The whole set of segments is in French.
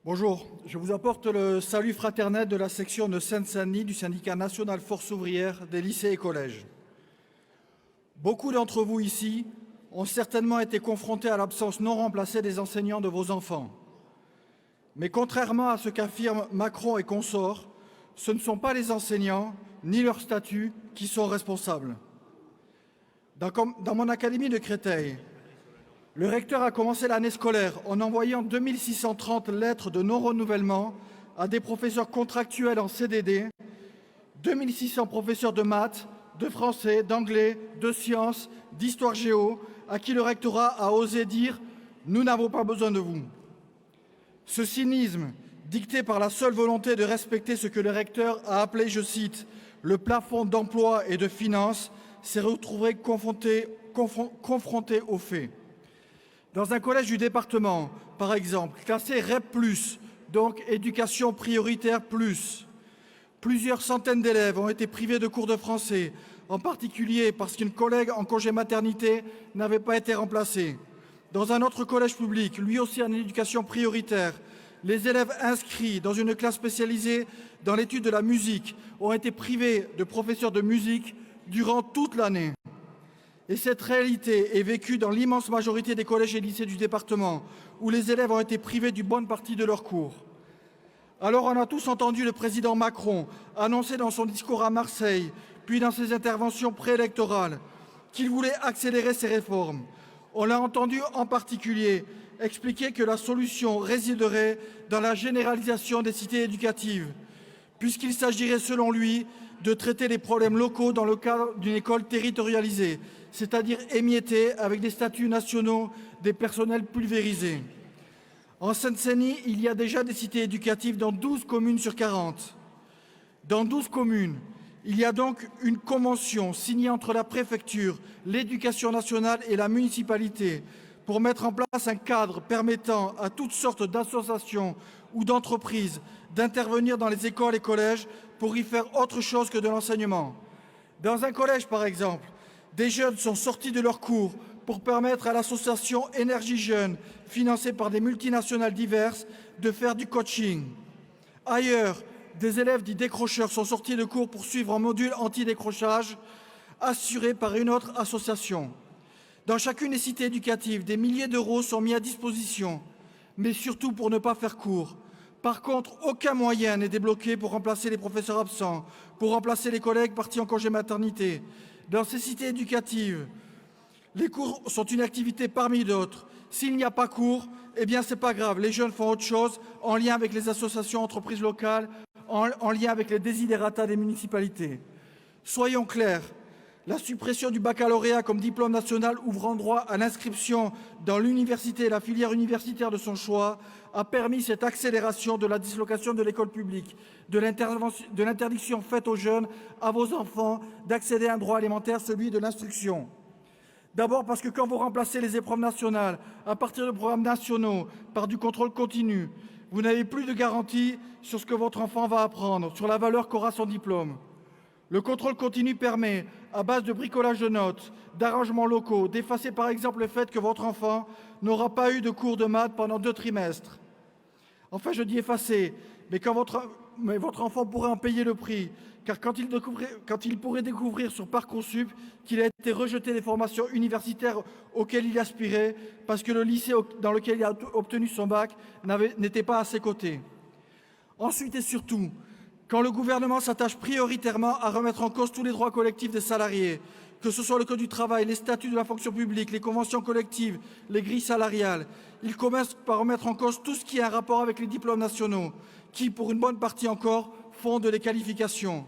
Bonjour, je vous apporte le salut fraternel de la section de Seine-Saint-Denis du syndicat national Force ouvrière des lycées et collèges. Beaucoup d'entre vous ici ont certainement été confrontés à l'absence non remplacée des enseignants de vos enfants. Mais contrairement à ce qu'affirment Macron et consorts, ce ne sont pas les enseignants ni leur statut qui sont responsables. Dans mon académie de Créteil, le recteur a commencé l'année scolaire en envoyant 2630 lettres de non-renouvellement à des professeurs contractuels en CDD, 2600 professeurs de maths, de français, d'anglais, de sciences, d'histoire géo, à qui le rectorat a osé dire « Nous n'avons pas besoin de vous ». Ce cynisme, dicté par la seule volonté de respecter ce que le recteur a appelé, je cite, « le plafond d'emploi et de finances », s'est retrouvé confronté aux faits. Dans un collège du département, par exemple, classé REP+, donc éducation prioritaire plus, plusieurs centaines d'élèves ont été privés de cours de français, en particulier parce qu'une collègue en congé maternité n'avait pas été remplacée. Dans un autre collège public, lui aussi en éducation prioritaire, les élèves inscrits dans une classe spécialisée dans l'étude de la musique ont été privés de professeurs de musique durant toute l'année. Et cette réalité est vécue dans l'immense majorité des collèges et lycées du département, où les élèves ont été privés d'une bonne partie de leurs cours. Alors on a tous entendu le président Macron annoncer dans son discours à Marseille, puis dans ses interventions préélectorales, qu'il voulait accélérer ces réformes. On l'a entendu en particulier expliquer que la solution résiderait dans la généralisation des cités éducatives, puisqu'il s'agirait selon lui de traiter les problèmes locaux dans le cadre d'une école territorialisée, c'est-à-dire émiettée avec des statuts nationaux des personnels pulvérisés. En Seine-Saint-Denis, il y a déjà des cités éducatives dans 12 communes sur 40. Dans 12 communes, il y a donc une convention signée entre la préfecture, l'éducation nationale et la municipalité pour mettre en place un cadre permettant à toutes sortes d'associations ou d'entreprises d'intervenir dans les écoles et collèges pour y faire autre chose que de l'enseignement. Dans un collège, par exemple, des jeunes sont sortis de leurs cours pour permettre à l'association Énergie Jeune, financée par des multinationales diverses, de faire du coaching. Ailleurs, des élèves dits décrocheurs sont sortis de cours pour suivre un module anti-décrochage assuré par une autre association. Dans chacune des cités éducatives, des milliers d'euros sont mis à disposition, mais surtout pour ne pas faire court. Par contre, aucun moyen n'est débloqué pour remplacer les professeurs absents, pour remplacer les collègues partis en congé maternité. Dans ces cités éducatives, les cours sont une activité parmi d'autres. S'il n'y a pas cours, eh bien c'est pas grave, les jeunes font autre chose en lien avec les associations entreprises locales, en lien avec les desiderata des municipalités. Soyons clairs, la suppression du baccalauréat comme diplôme national ouvrant droit à l'inscription dans l'université et la filière universitaire de son choix a permis cette accélération de la dislocation de l'école publique, de l'interdiction faite aux jeunes, à vos enfants, d'accéder à un droit élémentaire, celui de l'instruction. D'abord parce que quand vous remplacez les épreuves nationales à partir de programmes nationaux par du contrôle continu, vous n'avez plus de garantie sur ce que votre enfant va apprendre, sur la valeur qu'aura son diplôme. Le contrôle continu permet, à base de bricolage de notes, d'arrangements locaux, d'effacer par exemple le fait que votre enfant n'aura pas eu de cours de maths pendant 2 trimestres. Enfin, je dis effacer, mais votre enfant pourrait en payer le prix, car quand il pourrait découvrir sur Parcoursup qu'il a été rejeté des formations universitaires auxquelles il aspirait parce que le lycée dans lequel il a obtenu son bac n'était pas à ses côtés. Ensuite et surtout, quand le gouvernement s'attache prioritairement à remettre en cause tous les droits collectifs des salariés, que ce soit le Code du travail, les statuts de la fonction publique, les conventions collectives, les grilles salariales, il commence par remettre en cause tout ce qui a un rapport avec les diplômes nationaux, qui, pour une bonne partie encore, fondent les qualifications.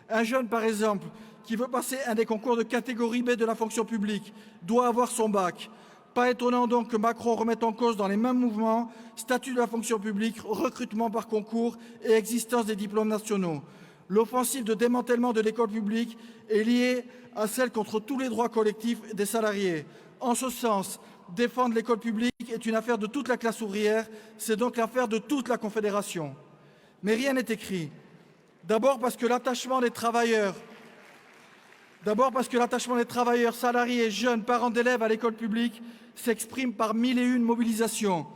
Un jeune, par exemple, qui veut passer un des concours de catégorie B de la fonction publique, doit avoir son bac. Pas étonnant donc que Macron remette en cause dans les mêmes mouvements statut de la fonction publique, recrutement par concours et existence des diplômes nationaux. L'offensive de démantèlement de l'école publique est liée à celle contre tous les droits collectifs des salariés. En ce sens, défendre l'école publique est une affaire de toute la classe ouvrière, c'est donc l'affaire de toute la Confédération. Mais rien n'est écrit. D'abord parce que l'attachement des travailleurs, salariés, jeunes, parents d'élèves à l'école publique s'exprime par 1001 mobilisations.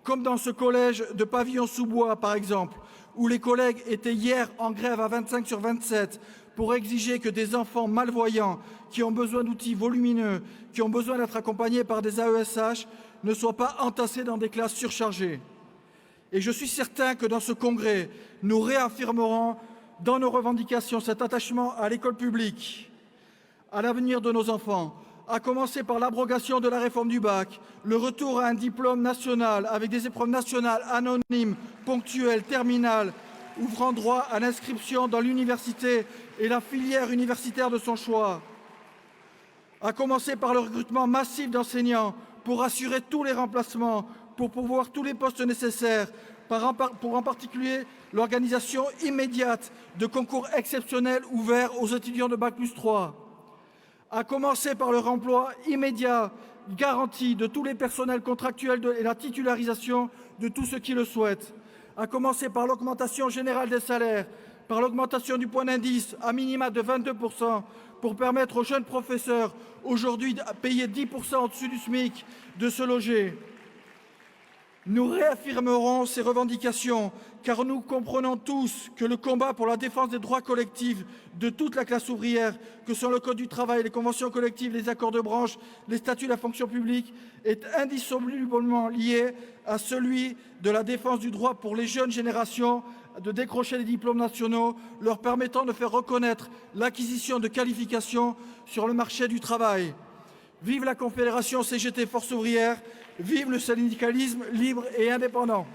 comme dans ce collège de Pavillon-sous-Bois, par exemple, où les collègues étaient hier en grève à 25/27 pour exiger que des enfants malvoyants, qui ont besoin d'outils volumineux, qui ont besoin d'être accompagnés par des AESH, ne soient pas entassés dans des classes surchargées. Et je suis certain que dans ce congrès, nous réaffirmerons dans nos revendications cet attachement à l'école publique, à l'avenir de nos enfants, à commencer par l'abrogation de la réforme du bac, le retour à un diplôme national avec des épreuves nationales anonymes, ponctuelles, terminales, ouvrant droit à l'inscription dans l'université et la filière universitaire de son choix, à commencer par le recrutement massif d'enseignants pour assurer tous les remplacements, pour pourvoir tous les postes nécessaires, pour en particulier l'organisation immédiate de concours exceptionnels ouverts aux étudiants de Bac+3, à commencer par le remploi immédiat, garanti de tous les personnels contractuels et la titularisation de tous ceux qui le souhaitent, à commencer par l'augmentation générale des salaires, par l'augmentation du point d'indice à minima de 22% pour permettre aux jeunes professeurs, aujourd'hui payés 10% au-dessus du SMIC, de se loger. Nous réaffirmerons ces revendications car nous comprenons tous que le combat pour la défense des droits collectifs de toute la classe ouvrière, que sont le Code du travail, les conventions collectives, les accords de branche, les statuts de la fonction publique, est indissolublement lié à celui de la défense du droit pour les jeunes générations de décrocher les diplômes nationaux, leur permettant de faire reconnaître l'acquisition de qualifications sur le marché du travail. Vive la Confédération CGT Force ouvrière, vive le syndicalisme libre et indépendant.